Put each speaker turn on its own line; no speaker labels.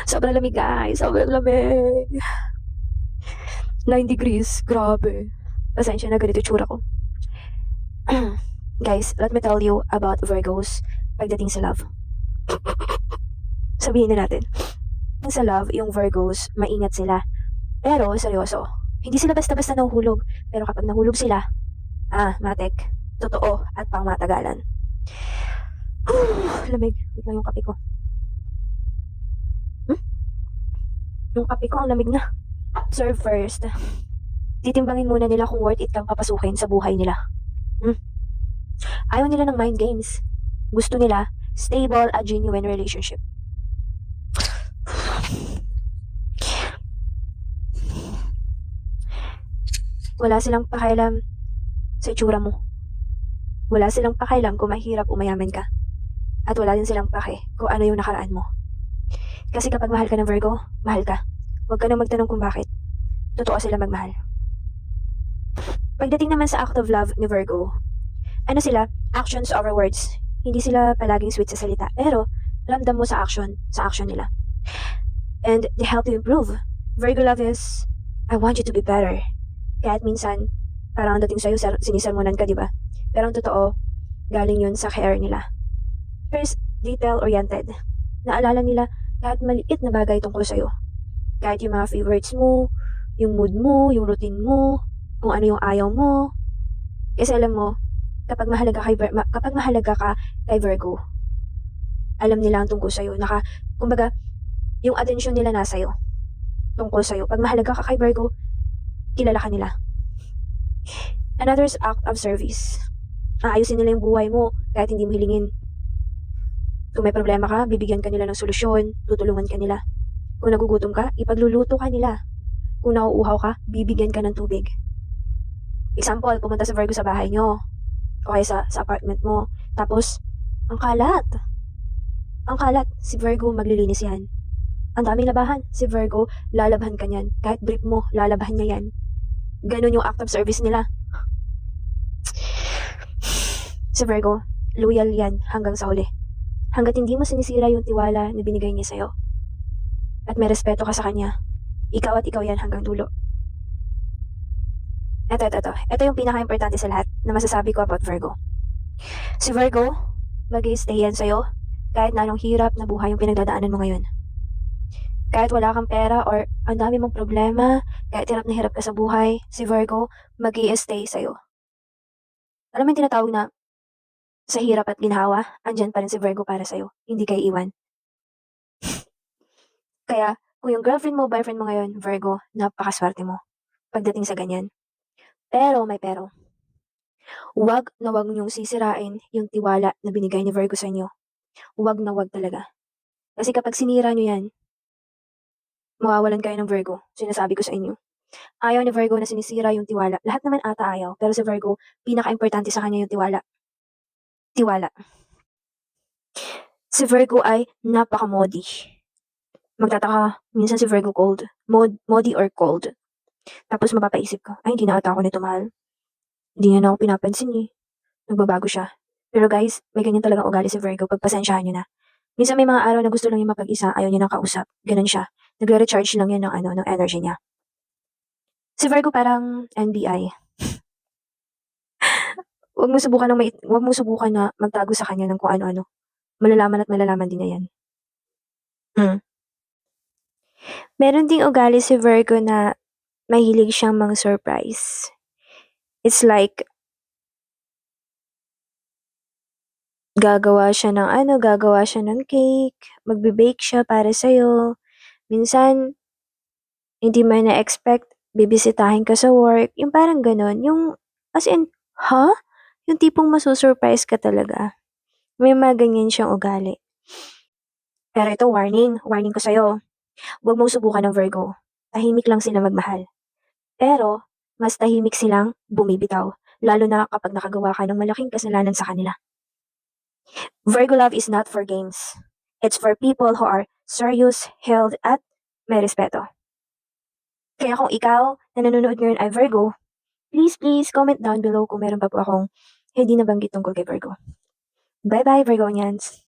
Sobrang lamig guys, sobrang lamig. 9 degrees, grabe. Pasensya na ganito tsura ko. Guys, let me tell you about Virgos pagdating sa love. Sabihin na natin, sa love, yung Virgos, maingat sila. Pero, seryoso, hindi sila basta-basta nahuhulog. Pero kapag nahulog sila, matek, totoo at pangmatagalan. Lamig. Wait lang yung kape ko. Yung kape ko, ang lamig na. Serve first. Titimbangin muna nila kung worth it kang papasukin sa buhay nila. Ayaw nila ng mind games. Gusto nila, stable at genuine relationship. Wala silang pakialam sa itsura mo. Wala silang pakialam kung mahirap o mayaman ka. At wala din silang pake kung ano yung nakaraan mo. Kasi kapag mahal ka ng Virgo, mahal ka. Huwag ka nang magtanong kung bakit. Totoo sila magmahal. Pagdating naman sa act of love ni Virgo, ano sila? Actions over words. Hindi sila palaging sweet sa salita, pero ramdam mo sa action nila. And they help you improve. Virgo love is, I want you to be better. Kahit minsan, parang dating sa'yo, sinisermonan ka, di ba? Pero ang totoo, galing yun sa care nila. First, detail-oriented. Naalala nila kahit maliit na bagay tungkol sa'yo. Kahit yung mga favorites mo, yung mood mo, yung routine mo, kung ano yung ayaw mo. Kasi alam mo, kapag mahalaga ka kay Virgo, alam nila ang tungkol sa'yo. Kumbaga, yung attention nila nasa iyo. Tungkol sa'yo. Pag mahalaga ka kay Virgo, kilala ka nila. Another is act of service. Aayusin nila yung buhay mo kahit hindi mo hilingin. Kung may problema ka, bibigyan ka nila ng solusyon, tutulungan ka nila. Kung nagugutom ka, ipagluluto ka nila. Kung nauuhaw ka, bibigyan ka ng tubig. Example, pumunta sa Virgo sa bahay nyo. O kaya sa apartment mo. Tapos, ang kalat. Ang kalat, si Virgo maglilinis yan. Ang daming labahan, si Virgo, lalabhan ka niyan. Kahit brief mo, lalabhan niya yan. Ganun yung act of service nila. Si Virgo, loyal yan hanggang sa huli. Hanggat hindi mo sinisira yung tiwala na binigay niya sa'yo. At may respeto ka sa kanya. Ikaw at ikaw yan hanggang dulo. Ito yung pinaka-importante sa lahat na masasabi ko about Virgo. Si Virgo, mag-i-stay yan sa'yo kahit na anong hirap na buhay yung pinagdadaanan mo ngayon. Kahit wala kang pera or ang dami mong problema, kahit hirap na hirap ka sa buhay, si Virgo, mag-i-stay sa'yo. Alam mo yung tinatawag na sa hirap at ginhawa, andyan pa rin si Virgo para sa'yo. Hindi kayo iwan. Kaya, kung yung girlfriend mo, boyfriend mo ngayon, Virgo, napakaswerte mo pagdating sa ganyan. Pero may pero. Huwag na huwag niyong sisirain yung tiwala na binigay ni Virgo sa inyo. Huwag na huwag talaga. Kasi kapag sinira niyo yan, mawawalan kayo ng Virgo. Sinasabi ko sa inyo. Ayaw ni Virgo na sinisira yung tiwala. Lahat naman ata ayaw. Pero si Virgo, pinaka-importante sa kanya yung tiwala. Tiwala. Si Virgo ay napaka-modi. Magtataka, minsan si Virgo cold. Modi or cold. Tapos mapapaisip ka, ay hindi na ata ako nito mahal. Hindi niya na ako pinapansin eh. Nagbabago siya. Pero guys, may ganyan talagang ugali si Virgo. Pagpasensyahan niyo na. Minsan may mga araw na gusto lang niya mapag-isa, ayaw niya nang kausap. Ganun siya. Nagre-recharge lang yan ng energy niya. Si Virgo parang NBI. Huwag mo subukan na magtago sa kanya ng kung ano-ano. Malalaman at malalaman din niya yan. Meron ding ugali si Virgo na mahilig siyang mang-surprise. It's like, gagawa siya ng cake, magbe-bake siya para sa'yo. Minsan, hindi mo na-expect, bibisitahin ka sa work. Yung parang ganon. Yung, as in, yung tipong masusurprise ka talaga. May mga ganyan siyang ugali. Pero ito, warning ko sa'yo. Huwag mong subukan ng Virgo. Tahimik lang sila magmahal. Pero, mas tahimik silang bumibitaw. Lalo na kapag nakagawa ka ng malaking kasalanan sa kanila. Virgo love is not for games. It's for people who are serious, held, at may respeto. Kaya kung ikaw na nanonood ngayon ay Virgo, please comment down below kung meron pa po akong hindi nabanggit tungkol kay Virgo. Bye-bye, Virgonians!